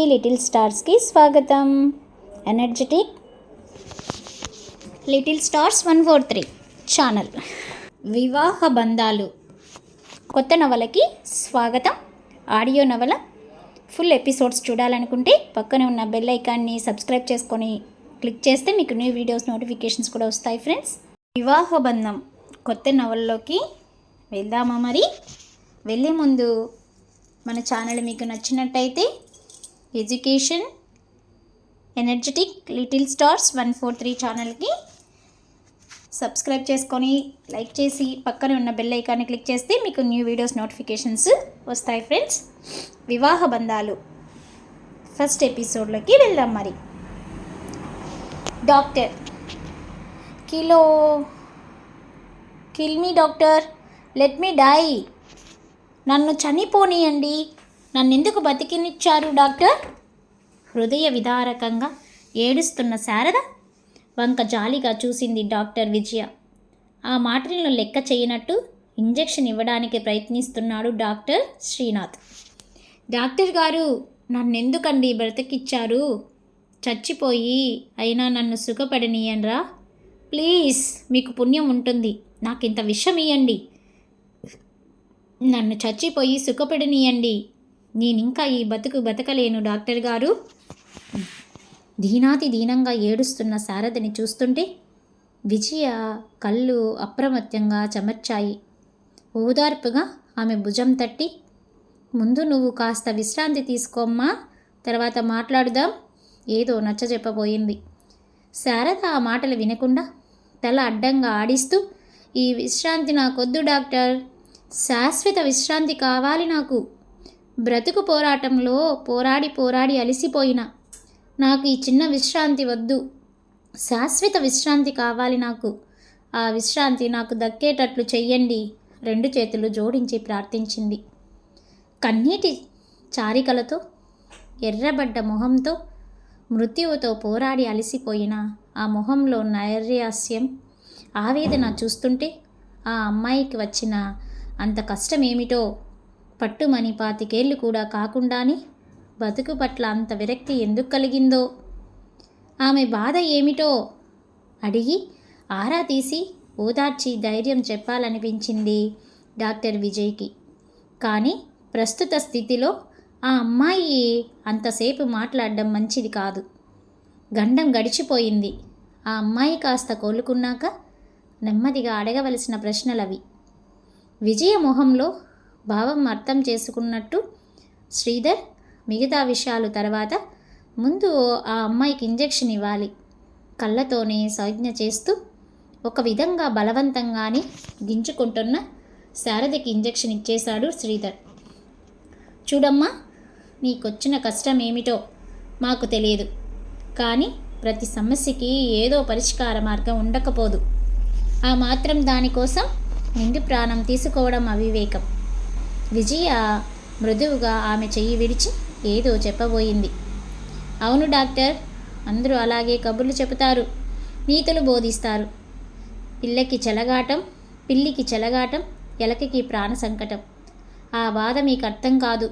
Little స్టార్స్కి స్వాగతం. Energetic little stars 143 channel. వివాహ బంధాలు కొత్త నవలకి స్వాగతం. ఆడియో నవల ఫుల్ ఎపిసోడ్స్ చూడాలనుకుంటే పక్కనే ఉన్న బెల్ ఐకాన్ని సబ్స్క్రైబ్ చేసుకొని క్లిక్ చేస్తే మీకు న్యూ వీడియోస్ నోటిఫికేషన్స్ కూడా వస్తాయి ఫ్రెండ్స్. వివాహ బంధం కొత్త నవలలోకి వెళ్దామా? మరి వెళ్ళే ముందు మన ఛానల్ మీకు నచ్చినట్టయితే ఎడ్యుకేషన్ ఎనర్జెటిక్ లిటిల్ స్టార్స్ 143 ఛానల్కి సబ్స్క్రైబ్ చేసుకొని లైక్ చేసి పక్కనే ఉన్న బెల్ ఐకాన్ని క్లిక్ చేస్తే మీకు న్యూ వీడియోస్ నోటిఫికేషన్స్ వస్తాయి ఫ్రెండ్స్. వివాహ బంధాలు ఫస్ట్ ఎపిసోడ్లోకి వెళ్దాం. మరి doctor kill me doctor, let me die. నన్ను చనిపోనీయండి, నన్నెందుకు బతికినిచ్చారు డాక్టర్? హృదయ విదారకంగా ఏడుస్తున్న శారద వంక జాలిగా చూసింది డాక్టర్ విజయ. ఆ మాటలను లెక్క చేయనట్టు ఇంజెక్షన్ ఇవ్వడానికి ప్రయత్నిస్తున్నాడు డాక్టర్ శ్రీనాథ్. డాక్టర్ గారు, నన్నెందుకండి బ్రతికిచ్చారు? చచ్చిపోయి అయినా నన్ను సుఖపడనీయండ్రా ప్లీజ్, మీకు పుణ్యం ఉంటుంది. నాకింత విషం ఇయ్యండి, నన్ను చచ్చిపోయి సుఖపడనీయండి. నేనింకా ఈ బతకలేను డాక్టర్ గారు. దీనాతి దీనంగా ఏడుస్తున్న శారదని చూస్తుంటే విజయ కళ్ళు అప్రమత్తంగా చెమర్చాయి. ఓదార్పుగా ఆమె భుజం తట్టి, ముందు నువ్వు కాస్త విశ్రాంతి తీసుకోమ్మా, తర్వాత మాట్లాడుదాం, ఏదో నచ్చజెప్పబోయింది. శారద ఆ మాటలు వినకుండా తల అడ్డంగా ఆడిస్తూ, ఈ విశ్రాంతి నాకొద్దు డాక్టర్, శాశ్వత విశ్రాంతి కావాలి నాకు. బ్రతుకు పోరాటంలో పోరాడి అలసిపోయిన నాకు ఈ చిన్న విశ్రాంతి వద్దు, శాశ్వత విశ్రాంతి కావాలి నాకు. ఆ విశ్రాంతి నాకు దక్కేటట్లు చెయ్యండి, రెండు చేతులు జోడించి ప్రార్థించింది. కన్నీటి చారికలతో ఎర్రబడ్డ మొహంతో మృత్యువుతో పోరాడి అలసిపోయిన ఆ మొహంలో నైరాస్యం, ఆవేదన చూస్తుంటే ఆ అమ్మాయికి వచ్చిన అంత కష్టమేమిటో, పట్టుమని 25 ఏళ్ళు కూడా కాకుండానే బతుకు పట్ల అంత విరక్తి ఎందుకు కలిగిందో, ఆమె బాధ ఏమిటో అడిగి ఆరా తీసి ఓదార్చి ధైర్యం చెప్పాలనిపించింది డాక్టర్ విజయ్కి. కానీ ప్రస్తుత స్థితిలో ఆ అమ్మాయి అంతసేపు మాట్లాడడం మంచిది కాదు. గండం గడిచిపోయింది. ఆ అమ్మాయి కాస్త కోలుకున్నాక నెమ్మదిగా అడగవలసిన ప్రశ్నలవి. విజయ మొహంలో భావం అర్థం చేసుకున్నట్టు శ్రీధర్, మిగతా విషయాలు తర్వాత, ముందు ఆ అమ్మాయికి ఇంజెక్షన్ ఇవ్వాలి. కళ్ళతోనే సంజ్ఞ చేస్తూ ఒక విధంగా బలవంతంగానే గింజుకుంటున్న శారదకి ఇంజెక్షన్ ఇచ్చేశాడు శ్రీధర్. చూడమ్మా, నీకొచ్చిన కష్టం ఏమిటో మాకు తెలియదు, కానీ ప్రతి సమస్యకి ఏదో పరిష్కార మార్గం ఉండకపోదు. ఆ మాత్రం దానికోసం నిండు ప్రాణం తీసుకోవడం అవివేకం. విజయ మృదువుగా ఆమె చెయ్యి విడిచి ఏదో చెప్పబోయింది. అవును డాక్టర్, అందరూ అలాగే కబుర్లు చెబుతారు, నీతులు బోధిస్తారు. పిల్లికి చెలగాటం, ఎలకకి ప్రాణ సంకటం. ఆ బాధ మీకు అర్థం కాదు.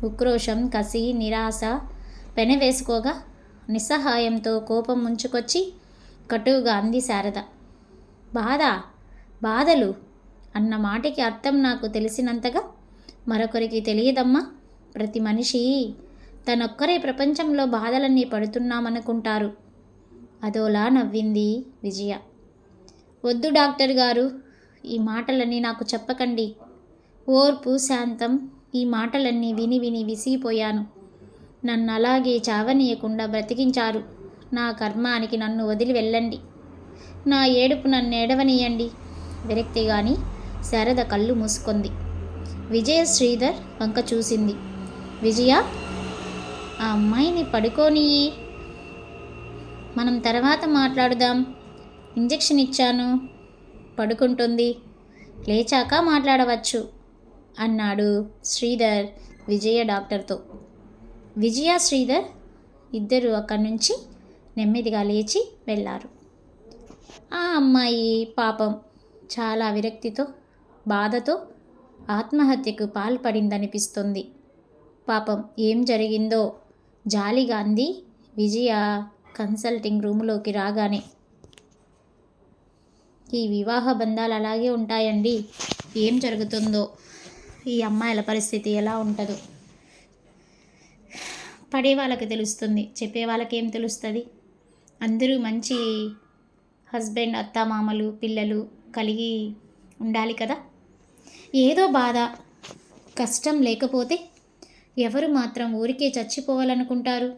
ఉక్రోషం, కసి, నిరాశ పెనవేసుకోగా నిస్సహాయంతో కోపం ముంచుకొచ్చి కటువుగా అంది శారద. బాధలు అన్న మాటకి అర్థం నాకు తెలిసినంతగా మరొకరికి తెలియదమ్మా. ప్రతి మనిషి తనొక్కరే ప్రపంచంలో బాధలన్నీ పడుతున్నామనుకుంటారు. అదోలా నవ్వింది విజయ. వద్దు డాక్టర్ గారు, ఈ మాటలన్నీ నాకు చెప్పకండి. ఓర్పు, శాంతం, ఈ మాటలన్నీ విని విసిగిపోయాను. నన్ను అలాగే చావనీయకుండా బ్రతికించారు. నా కర్మానికి నన్ను వదిలి వెళ్ళండి. నా ఏడుపు నన్ను ఏడవనీయండి. విరక్తిగాని శారద కళ్ళు మూసుకుంది. విజయ శ్రీధర్ వంక చూసింది. విజయ, ఆ అమ్మాయిని పడుకోనియ్యి, మనం తర్వాత మాట్లాడుదాం. ఇంజెక్షన్ ఇచ్చాను, పడుకుంటుంది, లేచాక మాట్లాడవచ్చు అన్నాడు శ్రీధర్ విజయ డాక్టర్తో. విజయ, శ్రీధర్ ఇద్దరు అక్కడి నుంచి నెమ్మదిగా లేచి వెళ్ళారు. ఆ అమ్మాయి పాపం చాలా విరక్తితో, బాధతో ఆత్మహత్యకు పాల్పడిందనిపిస్తుంది. పాపం ఏం జరిగిందో జాలిగా అంది విజయ కన్సల్టింగ్ రూములోకి రాగానే. ఈ వివాహ బంధాలు అలాగే ఉంటాయండి. ఏం జరుగుతుందో, ఈ అమ్మాయిల పరిస్థితి ఎలా ఉంటుందో పడే వాళ్ళకి తెలుస్తుంది, చెప్పే వాళ్ళకి ఏం తెలుస్తుంది. అందరూ మంచి హస్బెండ్, అత్తామామలు, పిల్లలు కలిగి ఉండాలి కదా. ఏదో బాధ, కష్టం లేకపోతే ఎవరు మాత్రం ఊరికే చచ్చిపోవాలనుకుంటారు.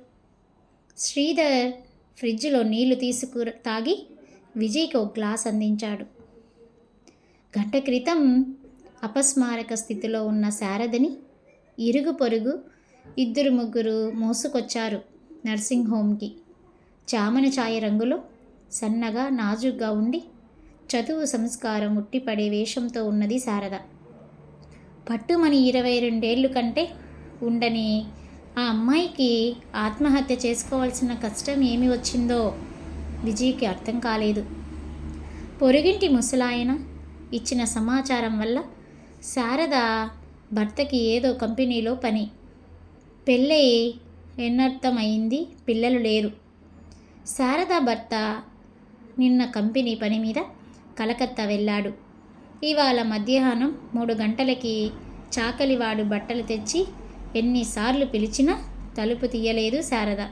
శ్రీధర్ ఫ్రిడ్జ్లో నీళ్లు తాగి విజయ్కి ఒక గ్లాస్ అందించాడు. గంట క్రితం అపస్మారక స్థితిలో ఉన్న శారదని ఇరుగు పొరుగు 2-3 మోసుకొచ్చారు నర్సింగ్ హోమ్కి. చామన ఛాయ రంగులో సన్నగా నాజుగ్గా ఉండి చదువు సంస్కారం ఉట్టిపడే వేషంతో ఉన్నది శారద. పట్టుమని 22 ఏళ్ళు కంటే ఉండని ఆ అమ్మాయికి ఆత్మహత్య చేసుకోవాల్సిన కష్టం ఏమి వచ్చిందో విజయ్కి అర్థం కాలేదు. పొరుగింటి ముసలాయన ఇచ్చిన సమాచారం వల్ల శారద భర్తకి ఏదో కంపెనీలో పని, పెళ్ళై ఎన్నర్థమైంది, పిల్లలు లేరు. శారద భర్త నిన్న కంపెనీ పని మీద కలకత్తా వెళ్ళాడు. ఇవాళ మధ్యాహ్నం 3 గంటలకి చాకలివాడు బట్టలు తెచ్చి ఎన్నిసార్లు పిలిచినా తలుపు తీయలేదు శారద.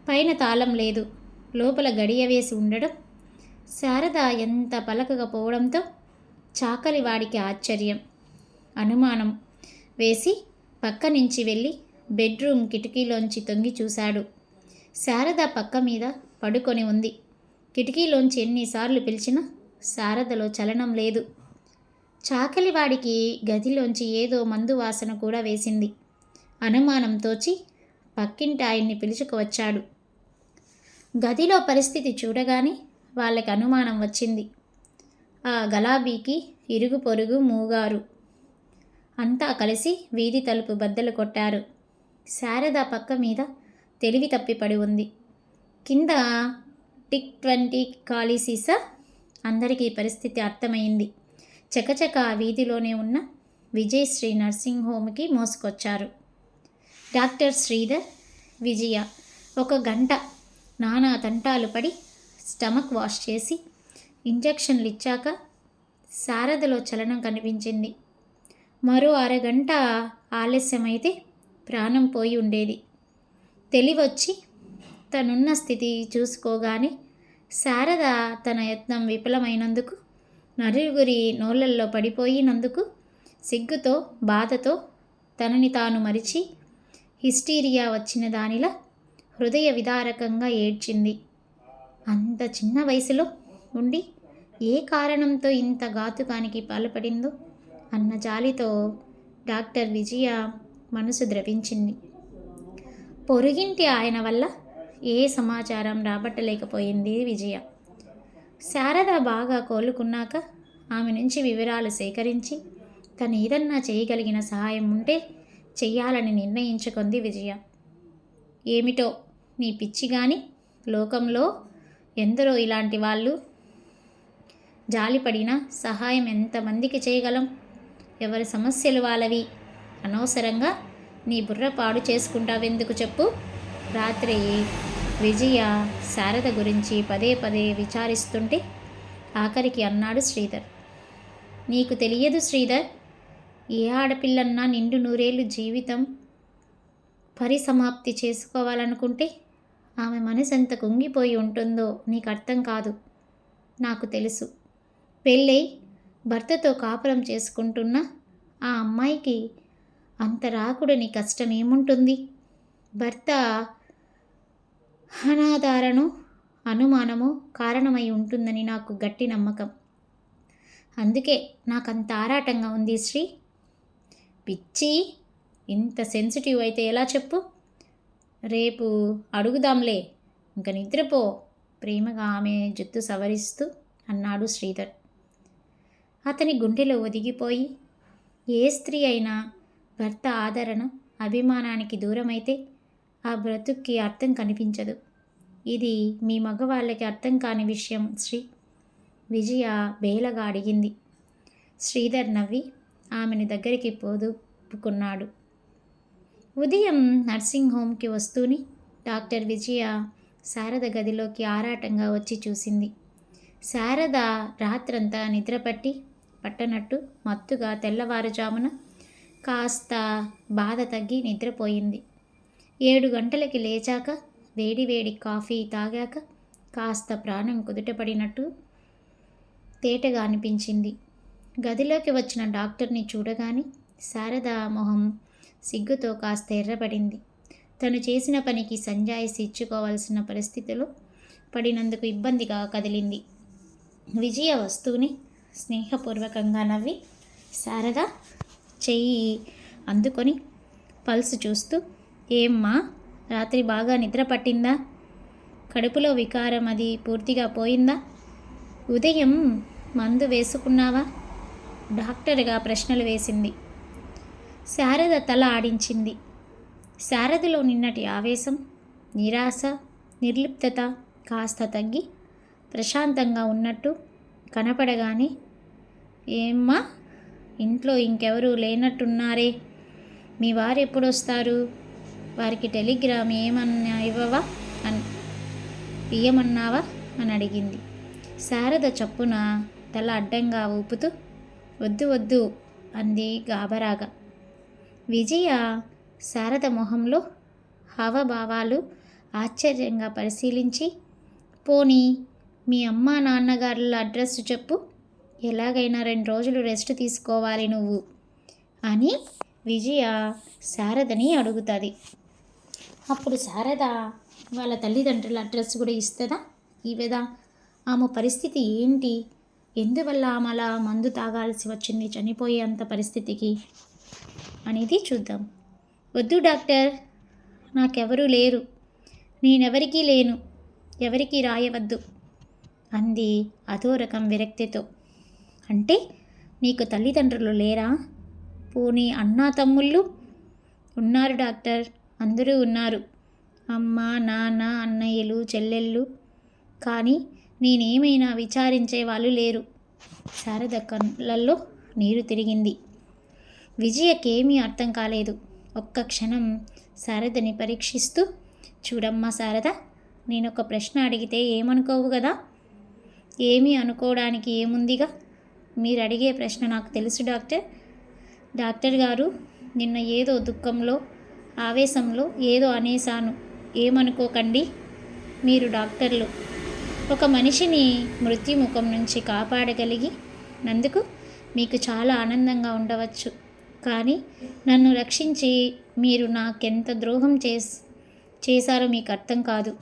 పైన తాళం లేదు, లోపల గడియ వేసి ఉండడం శారద ఎంత పలకకపోవడంతో చాకలివాడికి ఆశ్చర్యం, అనుమానం వేసి పక్క నుంచి వెళ్ళి బెడ్రూమ్ కిటికీలోంచి తొంగి చూశాడు. శారద పక్క మీద పడుకొని ఉంది. కిటికీలోంచి ఎన్నిసార్లు పిలిచినా శారదలో చలనం లేదు. చాకలివాడికి గదిలోంచి ఏదో మందు వాసన కూడా వేసింది. అనుమానం తోచి పక్కింటి ఆయన్ని పిలుచుకువచ్చాడు. గదిలో పరిస్థితి చూడగానే వాళ్ళకి అనుమానం వచ్చింది. ఆ గలాబీకి ఇరుగు పొరుగు మూగారు. అంతా కలిసి వీధి తలుపు బద్దలు కొట్టారు. శారద పక్క మీద తెలివి తప్పిపడి ఉంది. కింద టిక్-20 ఖాళీ సీసా. అందరికీ పరిస్థితి అర్థమైంది. చకచక ఆ వీధిలోనే ఉన్న విజయశ్రీ నర్సింగ్ హోమ్కి మోసుకొచ్చారు. డాక్టర్ శ్రీధర్, విజయ 1 గంట నానా తంటాలు పడి స్టమక్ వాష్ చేసి ఇంజెక్షన్లు ఇచ్చాక శారదలో చలనం కనిపించింది. మరో అరగంట ఆలస్యమైతే ప్రాణం పోయి ఉండేది. తెలివొచ్చి తనున్న స్థితి చూసుకోగానే శారద తన యత్నం విఫలమైనందుకు, నలుగురి నోళ్లల్లో పడిపోయినందుకు సిగ్గుతో, బాధతో తనని తాను మరిచి హిస్టీరియా వచ్చిన దానిలా హృదయ విదారకంగా ఏడ్చింది. అంత చిన్న వయసులో ఉండి ఏ కారణంతో ఇంత ఘాతుకానికి పాల్పడిందో అన్న జాలితో డాక్టర్ విజయ మనసు ద్రవించింది. పొరుగింటి ఆయన వల్ల ఏ సమాచారం రాబట్టలేకపోయింది విజయ. శారద బాగా కోలుకున్నాక ఆమె నుంచి వివరాలు సేకరించి తను ఏదన్నా చేయగలిగిన సహాయం ఉంటే చెయ్యాలని నిర్ణయించుకుంది విజయ. ఏమిటో నీ పిచ్చి గాని, లోకంలో ఎందరో ఇలాంటి వాళ్ళు. జాలిపడినా సహాయం ఎంతమందికి చేయగలం? ఎవరి సమస్యలు వాళ్ళవి. అనవసరంగా నీ బుర్ర పాడు చేసుకుంటావెందుకు చెప్పు? రాత్రి విజయ శారద గురించి పదే పదే విచారిస్తుంటే ఆఖరికి అన్నాడు శ్రీధర్. నీకు తెలియదు శ్రీధర్, ఏ ఆడపిల్లన్నా నిండు 100 ఏళ్ళు జీవితం పరిసమాప్తి చేసుకోవాలనుకుంటే ఆమె మనసు ఎంత కుంగిపోయి ఉంటుందో నీకు అర్థం కాదు. నాకు తెలుసు. పెళ్ళై భర్తతో కాపురం చేసుకుంటున్న ఆ అమ్మాయికి అంత రాకుడని కష్టం ఏముంటుంది? భర్త అనాధారణో అనుమానమో కారణమై ఉంటుందని నాకు గట్టి నమ్మకం. అందుకే నాకంత ఆరాటంగా ఉంది శ్రీ. పిచ్చి, ఇంత సెన్సిటివ్ అయితే ఎలా చెప్పు? రేపు అడుగుదాంలే, ఇంక నిద్రపో, ప్రేమగా ఆమె జుత్తు సవరిస్తూ అన్నాడు శ్రీధర్. అతని గుండెలో ఒదిగిపోయి, ఏ స్త్రీ అయినా భర్త ఆదరణ, అభిమానానికి దూరమైతే ఆ బ్రతుక్కి అర్థం కనిపించదు. ఇది మీ మగవాళ్ళకి అర్థం కాని విషయం శ్రీ, విజయ బేలగా అడిగింది. శ్రీధర్ నవ్వి ఆమెను దగ్గరికి పొదుపుకున్నాడు. ఉదయం నర్సింగ్ హోమ్కి వస్తూనే డాక్టర్ విజయ శారద గదిలోకి ఆరాటంగా వచ్చి చూసింది. శారద రాత్రంతా పట్టనట్టు మత్తుగా తెల్లవారుజామున కాస్త బాధ తగ్గి నిద్రపోయింది. 7 గంటలకి లేచాక వేడివేడి కాఫీ తాగాక కాస్త ప్రాణం కుదుటపడినట్టు తేటగా అనిపించింది. గదిలోకి వచ్చిన డాక్టర్ని చూడగానే శారద మొహం సిగ్గుతో కాస్త ఎర్రబడింది. తను చేసిన పనికి సంజాయిషి ఇచ్చుకోవాల్సిన పరిస్థితిలో పడినందుకు ఇబ్బందిగా కదిలింది. విజయ వస్తూనే స్నేహపూర్వకంగా నవ్వి శారద చెయ్యి అందుకొని పల్స్ చూస్తూ, ఏమ్మా రాత్రి బాగా నిద్ర పట్టిందా? కడుపులో వికారం అది పూర్తిగా పోయిందా? ఉదయం మందు వేసుకున్నావా? డాక్టర్గా ప్రశ్నలు వేసింది. శారద తల ఆడించింది. శారదలో నిన్నటి ఆవేశం, నిరాశ, నిర్లిప్తత కాస్త తగ్గి ప్రశాంతంగా ఉన్నట్టు కనపడగానే, ఏమ్మా ఇంట్లో ఇంకెవరూ లేనట్టున్నారే, మీ వారు ఎప్పుడొస్తారు? వారికి టెలిగ్రామ్ ఏమన్నా ఇయ్యమన్నావా అని అడిగింది. శారద చప్పున తల అడ్డంగా ఊపుతూ వద్దు వద్దు అంది గాబరాగా. విజయ శారద మొహంలో హావభావాలు ఆశ్చర్యంగా పరిశీలించి, పోనీ మీ అమ్మా నాన్నగారుల అడ్రస్ చెప్పు, ఎలాగైనా 2 రోజులు రెస్ట్ తీసుకోవాలి నువ్వు అని విజయ శారదని అడుగుతుంది. అప్పుడు శారద వాళ్ళ తల్లిదండ్రుల అడ్రస్ కూడా ఇస్తుందా? ఇవదా? ఆమె పరిస్థితి ఏంటి? ఎందువల్ల ఆమె అలా మందు తాగాల్సి వచ్చింది చనిపోయేంత పరిస్థితికి అనేది చూద్దాం. వద్దు డాక్టర్, నాకెవరూ లేరు, నేనెవరికీ లేను, ఎవరికీ రాయవద్దు అంది అదో రకం విరక్తితో. అంటే నీకు తల్లిదండ్రులు లేరా? పోనీ అన్నా తమ్ముళ్ళు? ఉన్నారు డాక్టర్, అందరూ ఉన్నారు, అమ్మ నాన్న అన్నయ్యలు చెల్లెళ్ళు, కానీ నేనేమైనా విచారించే వాళ్ళు లేరు. శారద కళ్ళల్లో నీరు తిరిగింది. విజయకేమీ అర్థం కాలేదు. ఒక్క క్షణం శారదని పరీక్షిస్తూ, చూడమ్మా శారద, నేనొక ప్రశ్న అడిగితే ఏమనుకోవు కదా? ఏమీ అనుకోవడానికి ఏముందిగా, మీరు అడిగే ప్రశ్న నాకు తెలుసు డాక్టర్. డాక్టర్ గారు, నిన్న ఏదో దుఃఖంలో ఆవేశంలో ఏదో అనేశాను, ఏమనుకోకండి, మీరు డాక్టర్లు. ఒక మనిషిని మృత్యుముఖం నుంచి కాపాడగలిగినందుకు మీకు చాలా ఆనందంగా ఉండవచ్చు, కానీ నన్ను రక్షించి మీరు నాకెంత ద్రోహం చేశారో మీకు అర్థం కాదు.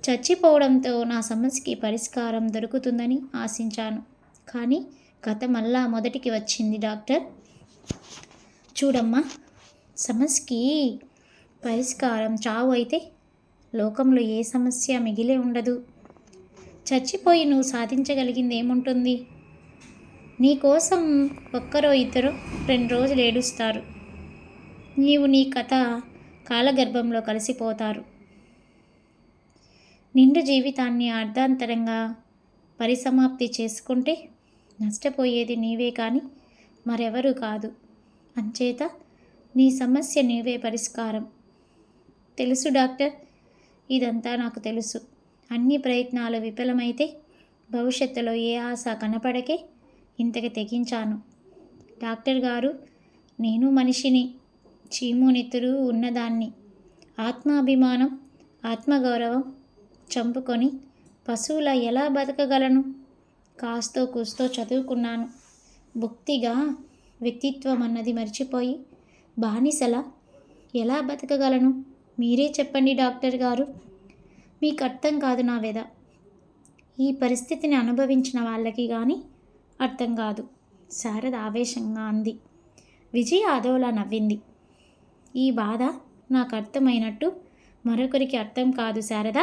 చచ్చిపోవడంతో నా సమస్యకి పరిష్కారం దొరుకుతుందని ఆశించాను, కానీ కథ మళ్ళా మొదటికి వచ్చింది డాక్టర్. చూడమ్మా, సమస్యకి పరిష్కారం చావు అయితే లోకంలో ఏ సమస్య మిగిలే ఉండదు. చచ్చిపోయి నువ్వు సాధించగలిగింది ఏముంటుంది? నీకోసం ఒక్కరో ఇద్దరో 2 రోజులు ఏడుస్తారు, నీవు నీ కథ కాలగర్భంలో కలిసిపోతారు. నిండు జీవితాన్ని అర్ధాంతరంగా పరిసమాప్తి చేసుకుంటే నష్టపోయేది నీవే కానీ మరెవరూ కాదు. అంచేత నీ సమస్య నీవే పరిష్కారం. తెలుసు డాక్టర్, ఇదంతా నాకు తెలుసు. అన్ని ప్రయత్నాలు విఫలమైతే భవిష్యత్తులో ఏ ఆశ కనపడకే ఇంతకి తెగించాను. డాక్టర్ గారు, నేను మనిషిని, చీము నెత్తురు ఉన్నదాన్ని. ఆత్మాభిమానం ఆత్మగౌరవం చంపుకొని పశువులా ఎలా బతకగలను? కాస్తో కూస్తో చదువుకున్నాను, భక్తిగా వ్యక్తిత్వం అన్నది మర్చిపోయి బానిసలా ఎలా బతకగలను? మీరే చెప్పండి డాక్టర్ గారు. మీకు అర్థం కాదు నా వెద. ఈ పరిస్థితిని అనుభవించిన వాళ్ళకి కానీ అర్థం కాదు, శారద ఆవేశంగా అంది. విజయ అదోలా నవ్వింది. ఈ బాధ నాకు అర్థమైనట్టు మరొకరికి అర్థం కాదు శారద,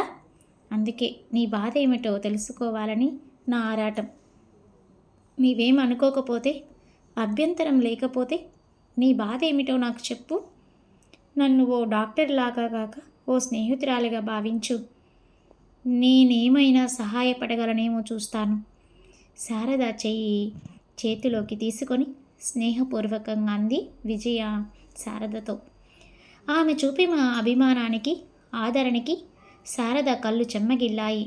అందుకే నీ బాధ ఏమిటో తెలుసుకోవాలని నా ఆరాటం. నీవేం అనుకోకపోతే, అభ్యంతరం లేకపోతే నీ బాధ ఏమిటో నాకు చెప్పు. నన్ను ఓ డాక్టర్ లాగా కాక ఓ స్నేహితురాలిగా భావించు, నేనేమైనా సహాయపడగలనేమో చూస్తాను. శారద చెయ్యి చేతిలోకి తీసుకొని స్నేహపూర్వకంగా అంది విజయ శారదతో. ఆమె చూపిన అభిమానానికి, ఆదరణకి శారద కళ్ళు చెమ్మగిల్లాయి.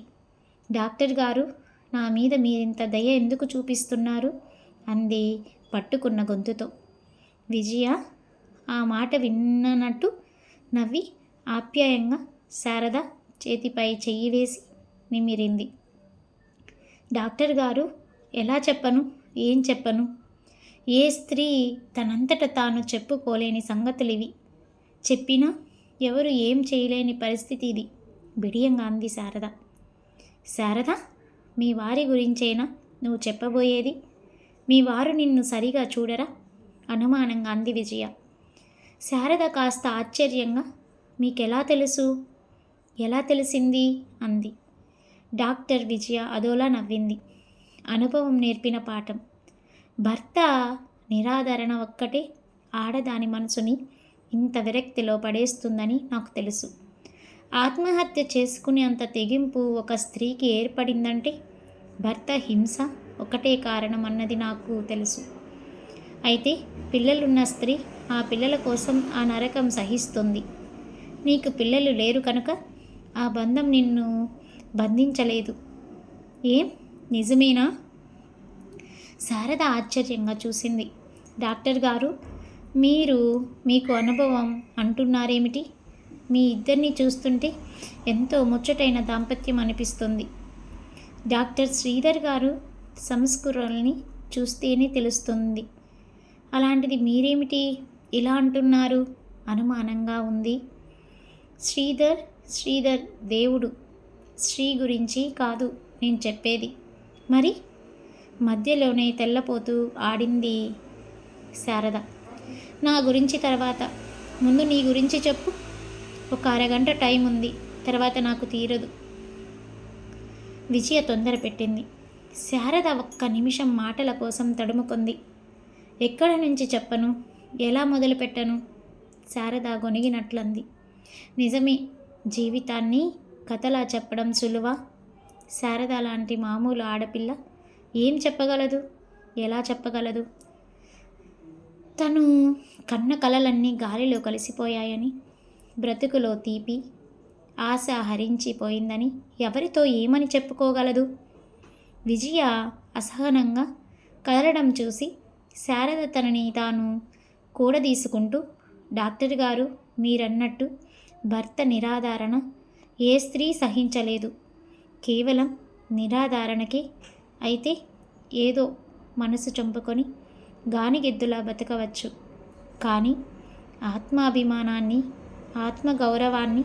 డాక్టర్ గారు, నా మీద మీరింత దయ ఎందుకు చూపిస్తున్నారు? అంది పట్టుకున్న గొంతుతో. విజయ ఆ మాట విన్నట్టు నవ్వి ఆప్యాయంగా శారద చేతిపై చెయ్యి వేసి నిమిరింది. డాక్టర్ గారు, ఎలా చెప్పను, ఏం చెప్పను? ఏ స్త్రీ తనంతట తాను చెప్పుకోలేని సంగతులివి. చెప్పినా ఎవరు ఏం చేయలేని పరిస్థితి ఇది, బిడియంగా అంది శారద. శారద, మీ వారి గురించేనా నువ్వు చెప్పబోయేది? మీ వారు నిన్ను సరిగా చూడరా? అనుమానంగా అంది విజయ. శారద కాస్త ఆశ్చర్యంగా, మీకెలా తెలుసు? ఎలా తెలిసింది? అంది. డాక్టర్ విజయ అదోలా నవ్వింది. అనుభవం నేర్పిన పాఠం. భర్త నిరాదరణ ఒక్కటే ఆడదాని మనసుని ఇంత విరక్తిలో పడేస్తుందని నాకు తెలుసు. ఆత్మహత్య చేసుకునే అంత తెగింపు ఒక స్త్రీకి ఏర్పడిందంటే భర్త హింస ఒకటే కారణం అన్నది నాకు తెలుసు. అయితే పిల్లలున్న స్త్రీ ఆ పిల్లల కోసం ఆ నరకం సహిస్తుంది. నీకు పిల్లలు లేరు కనుక ఆ బంధం నిన్ను బంధించలేదు. ఏం నిజమేనా? శారద ఆశ్చర్యంగా చూసింది. డాక్టర్ గారు, మీకు అనుభవం అంటున్నారేమిటి? మీ ఇద్దరిని చూస్తుంటే ఎంతో ముచ్చటైన దాంపత్యం అనిపిస్తుంది. డాక్టర్ శ్రీధర్ గారు సంస్కృతుల్ని చూస్తేనే తెలుస్తుంది. అలాంటిది మీరేమిటి ఇలా అంటున్నారు? అనుమానంగా ఉంది. శ్రీధర్ దేవుడు. శ్రీ గురించి కాదు నేను చెప్పేది. మరి? మధ్యలోనే తెల్లపోతూ ఆడింది శారద. నా గురించి తర్వాత, ముందు నీ గురించి చెప్పు. ఒక అరగంట టైం ఉంది, తర్వాత నాకు తీరదు. విజయ తొందర పెట్టింది. శారద ఒక్క నిమిషం మాటల కోసం తడుముకుంది. ఎక్కడి నుంచి చెప్పను, ఎలా మొదలు పెట్టను? శారద గొనిగినట్లంది. నిజమే, జీవితాన్ని కథలా చెప్పడం సులువా? శారద లాంటి మామూలు ఆడపిల్ల ఏం చెప్పగలదు, ఎలా చెప్పగలదు? తను కన్న కలలన్నీ గాలిలో కలిసిపోయాయని, బ్రతుకులో తీపి ఆశ హరించిపోయిందని ఎవరితో ఏమని చెప్పుకోగలదు? విజయ అసహనంగా కదలడం చూసి శారద తనని తాను కూడదీసుకుంటూ, డాక్టర్ గారు, మీరన్నట్టు భర్త నిరాధారణ ఏ స్త్రీ సహించలేదు. కేవలం నిరాధారణకే అయితే ఏదో మనసు చంపుకొని గానిగెద్దులా బతకవచ్చు. కానీ ఆత్మాభిమానాన్ని, ఆత్మగౌరవాన్ని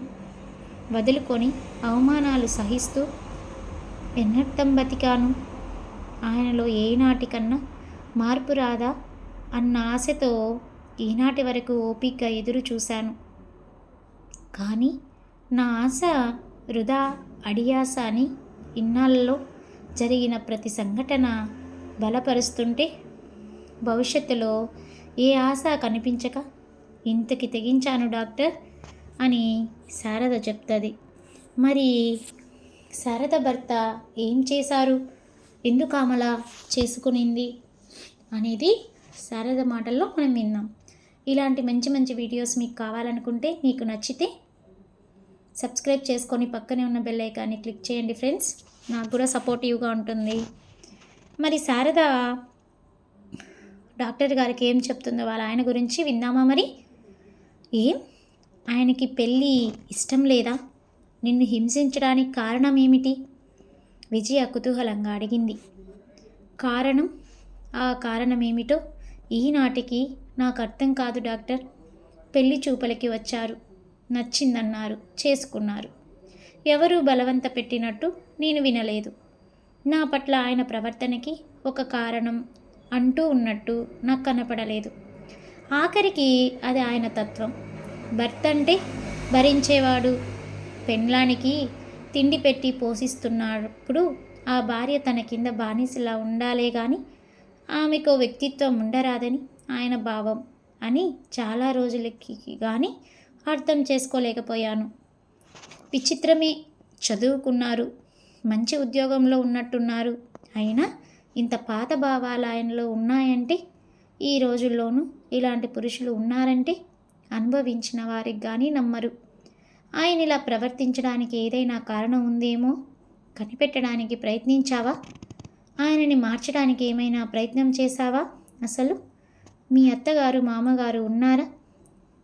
వదులుకొని అవమానాలు సహిస్తూ ఎన్నర్థం బతికాను? ఆయనలో ఏనాటికన్నా మార్పు రాదా అన్న ఆశతో ఈనాటి వరకు ఓపికగా ఎదురు చూశాను. కానీ నా ఆశ వృధా అడియాస అని ఇన్నాళ్ళలో జరిగిన ప్రతి సంఘటన బలపరుస్తుంటే భవిష్యత్తులో ఏ ఆశ కనిపించక ఇంతకి తెగించాను డాక్టర్ అని శారద చెప్తుంది. మరి శారద భర్త ఏం చేశారు, ఎందుకు ఆమెలా చేసుకునింది అనేది శారద మాటల్లో మనం విన్నాం. ఇలాంటి మంచి మంచి వీడియోస్ మీకు కావాలనుకుంటే, మీకు నచ్చితే సబ్స్క్రైబ్ చేసుకొని పక్కనే ఉన్న బెల్ ఐకాన్ని క్లిక్ చేయండి ఫ్రెండ్స్, నాకు కూడా సపోర్టివ్గా ఉంటుంది. మరి శారద డాక్టర్ గారికి ఏం చెప్తుందో వాళ్ళ ఆయన గురించి విందామా? మరి ఆయనకి పెళ్ళి ఇష్టం లేదా? నిన్ను హింసించడానికి కారణం ఏమిటి? విజయ కుతూహలంగా అడిగింది. ఆ కారణం ఏమిటో ఈనాటికి నాకు అర్థం కాదు డాక్టర్. పెళ్లి చూపులకి వచ్చారు, నచ్చిందన్నారు, చేసుకున్నారు. ఎవరూ బలవంత పెట్టినట్టు నేను వినలేదు. నా పట్ల ఆయన ప్రవర్తనకి ఒక కారణం అంటూ ఉన్నట్టు నాకు కనపడలేదు. ఆఖరికి అది ఆయన తత్వం. భర్త అంటే భరించేవాడు. పెండ్లానికి తిండి పెట్టి పోషిస్తున్నప్పుడు ఆ భార్య తన కింద బానిసలా ఉండాలే కానీ ఆమెకో వ్యక్తిత్వం ఉండరాదని ఆయన భావం అని చాలా రోజులకి కానీ అర్థం చేసుకోలేకపోయాను. విచిత్రమే, చదువుకున్నారు, మంచి ఉద్యోగంలో ఉన్నట్టున్నారు. అయినా ఇంత పాత భావాలు ఆయనలో ఉన్నాయంటే, ఈ రోజుల్లోనూ ఇలాంటి పురుషులు ఉన్నారంటే అనుభవించిన వారికి కానీ నమ్మరు. ఆయన ఇలా ప్రవర్తించడానికి ఏదైనా కారణం ఉందేమో కనిపెట్టడానికి ప్రయత్నించావా? ఆయనని మార్చడానికి ఏమైనా ప్రయత్నం చేశావా? అసలు మీ అత్తగారు మామగారు ఉన్నారా?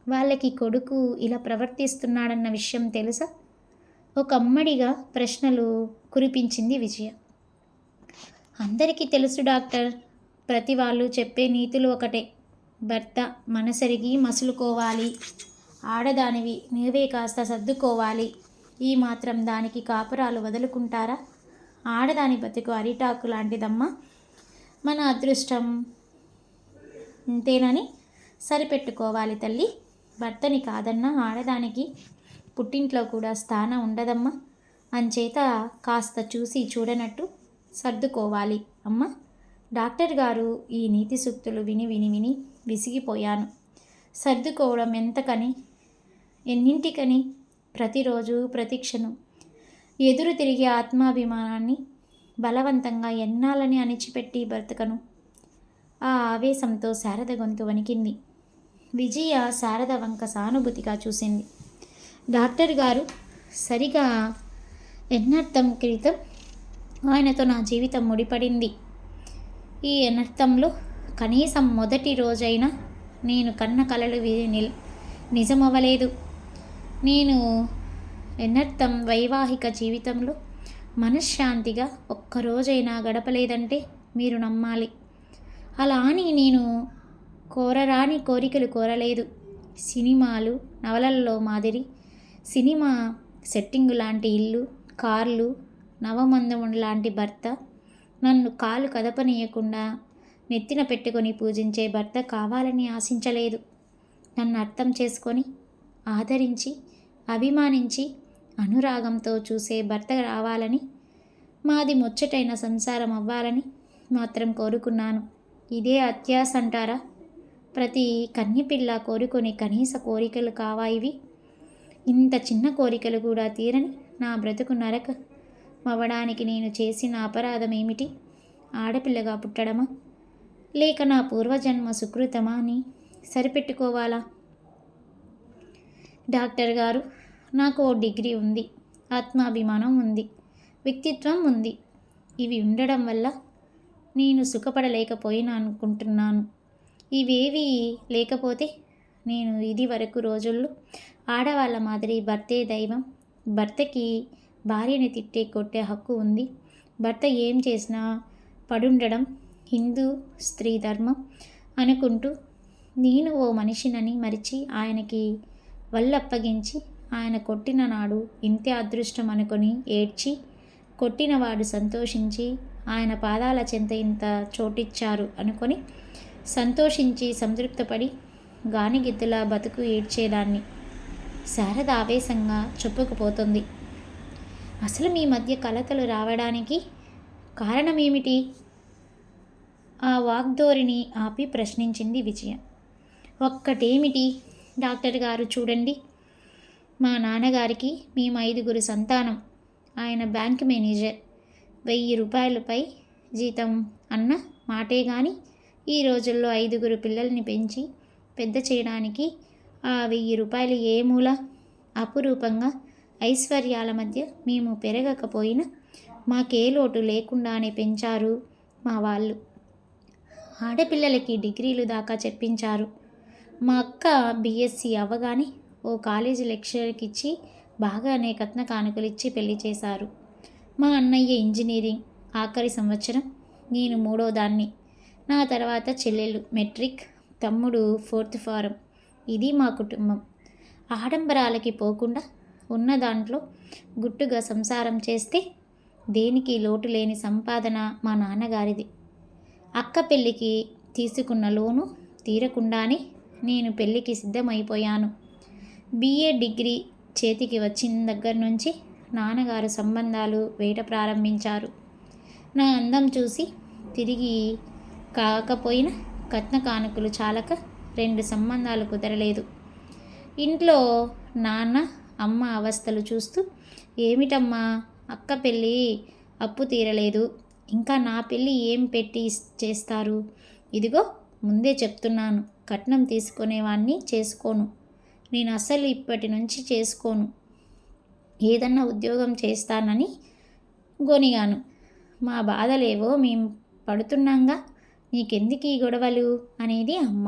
వాళ్ళకి కొడుకు ఇలా ప్రవర్తిస్తున్నాడన్న విషయం తెలుసా? ఒక అమ్మడిగా ప్రశ్నలు కురిపించింది విజయ. అందరికీ తెలుసు డాక్టర్. ప్రతి వాళ్ళు చెప్పే నీతులు ఒకటే. భర్త మనసరిగి మసులుకోవాలి. ఆడదానివి నువ్వే కాస్త సర్దుకోవాలి. ఈ మాత్రం దానికి కాపురాలు వదులుకుంటారా? ఆడదాని బతుకు అరిటాకు లాంటిదమ్మా. మన అదృష్టం అంతేనని సరిపెట్టుకోవాలి తల్లి. భర్తని కాదన్నా ఆడదానికి పుట్టింట్లో కూడా స్థానం ఉండదమ్మా. అంచేత కాస్త చూసి చూడనట్టు సర్దుకోవాలి అమ్మ. డాక్టర్ గారు ఈ నీతి సూక్తులు విని విని విని విసిగిపోయాను. సర్దుకోవడం ఎంతకని, ఎన్నింటికని? ప్రతిరోజు ప్రతిక్షణం ఎదురు తిరిగే ఆత్మాభిమానాన్ని బలవంతంగా ఎన్నాలని అణిచిపెట్టి బ్రతకను. ఆ ఆవేశంతో శారద గొంతు వణికింది. విజయ శారద వంక సానుభూతిగా చూసింది. డాక్టర్ గారు, సరిగా ఎన్నర్థం క్రితం ఆయనతో నా జీవితం ముడిపడింది. ఈ అనర్థంలో కనీసం మొదటి రోజైనా నేను కన్న కలలు నిజమవ్వలేదు. నేను ఎన్నర్థం వైవాహిక జీవితంలో మనశ్శాంతిగా ఒక్కరోజైనా గడపలేదంటే మీరు నమ్మాలి. అలా అని నేను కోరరాని కోరికలు కోరలేదు. సినిమాలు నవలల్లో మాదిరి సినిమా సెట్టింగు లాంటి ఇల్లు, కార్లు, నవమందముడు లాంటి భర్త, నన్ను కాలు కదపనీయకుండా నెత్తిన పెట్టుకొని పూజించే భర్త కావాలని ఆశించలేదు. నన్ను అర్థం చేసుకొని ఆదరించి అభిమానించి అనురాగంతో చూసే భర్త రావాలని, మాది ముచ్చటైన సంసారం అవ్వాలని మాత్రం కోరుకున్నాను. ఇదే అత్యాశ అంటారా? ప్రతి కన్యపిల్ల కోరుకొని కనీస కోరికలు కావా ఇవి? ఇంత చిన్న కోరికలు కూడా తీరని నా బ్రతుకు నరకమవ్వడానికి నేను చేసిన అపరాధం ఏమిటి? ఆడపిల్లగా పుట్టడమా, లేక నా పూర్వజన్మ సుకృతమా అని సరిపెట్టుకోవాలా? డాక్టర్ గారు, నాకు ఓ డిగ్రీ ఉంది, ఆత్మాభిమానం ఉంది, వ్యక్తిత్వం ఉంది. ఇవి ఉండడం వల్ల నేను సుఖపడలేకపోయినా అనుకుంటున్నాను. ఇవేవి లేకపోతే నేను ఇది వరకు రోజుల్లో ఆడవాళ్ళ మాదిరి భర్తే దైవం, భర్తకి భార్యని తిట్టే కొట్టే హక్కు ఉంది, భర్త ఏం చేసినా పడుండడం హిందూ స్త్రీ ధర్మం అనుకుంటూ నేను ఓ మనిషినని మరిచి ఆయనకి వల్లప్పగించి ఆయన కొట్టిన నాడు ఇంతే అదృష్టం అనుకొని ఏడ్చి, కొట్టినవాడు సంతోషించి ఆయన పాదాల చెంత ఇంత చోటిచ్చారు అనుకొని సంతోషించి సంతృప్తపడి గానిగిద్దులా బతుకు ఏడ్చేదాన్ని. శారద ఆవేశంగా చెప్పుకుపోతుంది. అసలు మీ మధ్య కలతలు రావడానికి కారణమేమిటి? ఆ వాగ్ధోరిని ఆపి ప్రశ్నించింది విజయ. ఒక్కటేమిటి డాక్టర్ గారు, చూడండి. మా నాన్నగారికి మేము 5 సంతానం. ఆయన బ్యాంక్ మేనేజర్. 1000 రూపాయలపై జీతం అన్న మాటే కానీ ఈ రోజుల్లో 5 పిల్లల్ని పెంచి పెద్ద చేయడానికి ఆ 1000 రూపాయలు ఏ మూల? అపురూపంగా ఐశ్వర్యాల మధ్య మేము పెరగకపోయినా మాకే లోటు లేకుండానే పెంచారు మా వాళ్ళు. ఆడపిల్లలకి డిగ్రీలు దాకా చెప్పించారు. మా అక్క బీఎస్సీ అవ్వగానే ఓ కాలేజీ లెక్చరర్కి ఇచ్చి బాగానే కట్న కానుకలు ఇచ్చి పెళ్లి చేశారు. మా అన్నయ్య ఇంజనీరింగ్ ఆఖరి సంవత్సరం, నేను 3వ దాన్ని. నా తర్వాత చెల్లెలు మెట్రిక్, తమ్ముడు 4th ఫారం. ఇది మా కుటుంబం. ఆడంబరాలకి పోకుండా ఉన్న దాంట్లో గుట్టుగా సంసారం చేస్తే దేనికి లోటు లేని సంపాదన మా నాన్నగారిది. అక్క పెళ్ళికి తీసుకున్న లోను తీరకుండానే నేను పెళ్ళికి సిద్ధమైపోయాను. BA డిగ్రీ చేతికి వచ్చిన దగ్గర నుంచి నాన్నగారు సంబంధాలు వేట ప్రారంభించారు. నా అందం చూసి తిరిగి కాకపోయినా కట్న కానుకలు చాలక 2 సంబంధాలు కుదరలేదు. ఇంట్లో నాన్న అమ్మ అవస్థలు చూస్తూ, ఏమిటమ్మా అక్క పెళ్ళి అప్పు తీరలేదు, ఇంకా నా పెళ్ళి ఏం పెట్టి చేస్తారు? ఇదిగో ముందే చెప్తున్నాను, కట్నం తీసుకునేవాణ్ణి చేసుకోను. నేను అసలు ఇప్పటి నుంచి చేసుకోను, ఏదన్నా ఉద్యోగం చేస్తానని గొనిగాను. మా బాధలేవో మేము పడుతున్నాంగా, నీకెందుకు ఈ గొడవలు అనేది అమ్మ.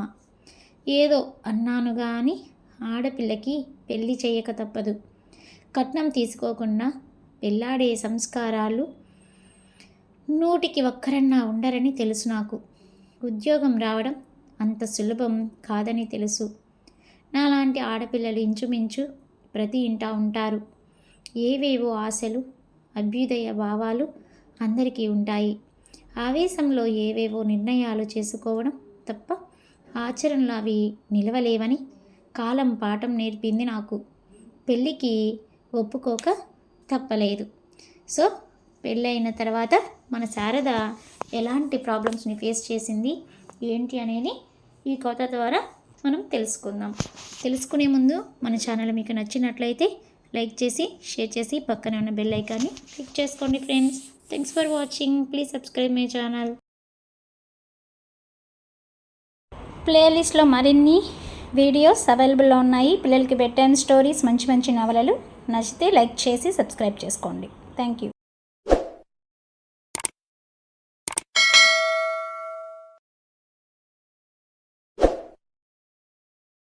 ఏదో అన్నాను కానీ ఆడపిల్లకి పెళ్ళి చేయక తప్పదు. కట్నం తీసుకోకుండా పెళ్ళాడే సంస్కారాలు 100కి 1 ఉండరని తెలుసు నాకు. ఉద్యోగం రావడం అంత సులభం కాదని తెలుసు. నాలాంటి ఆడపిల్లలు ఇంచుమించు ప్రతి ఇంటా ఉంటారు. ఏవేవో ఆశలు, అభ్యుదయ భావాలు అందరికీ ఉంటాయి. ఆవేశంలో ఏవేవో నిర్ణయాలు చేసుకోవడం తప్ప ఆచరణలో అవి నిలవలేవని కాలం పాఠం నేర్పింది నాకు. పెళ్ళికి ఒప్పుకోక తప్పలేదు. సో పెళ్ళైన తర్వాత మన శారద ఎలాంటి ప్రాబ్లమ్స్ని ఫేస్ చేసింది ఏంటి అనేది ఈ కథ ద్వారా మనం తెలుసుకుందాం. తెలుసుకునే ముందు మన ఛానల్ మీకు నచ్చినట్లయితే లైక్ చేసి, షేర్ చేసి, పక్కనే ఉన్న బెల్ ఐకాన్ని క్లిక్ చేసుకోండి friends. Thanks for watching. Please subscribe my channel. ప్లేలిస్ట్లో మరిన్ని వీడియోస్ అవైలబుల్లో ఉన్నాయి. పిల్లలకి బెడ్ టైమ్ స్టోరీస్, మంచి మంచి నవలలు. నచ్చితే లైక్ చేసి సబ్స్క్రైబ్ చేసుకోండి. Thank you.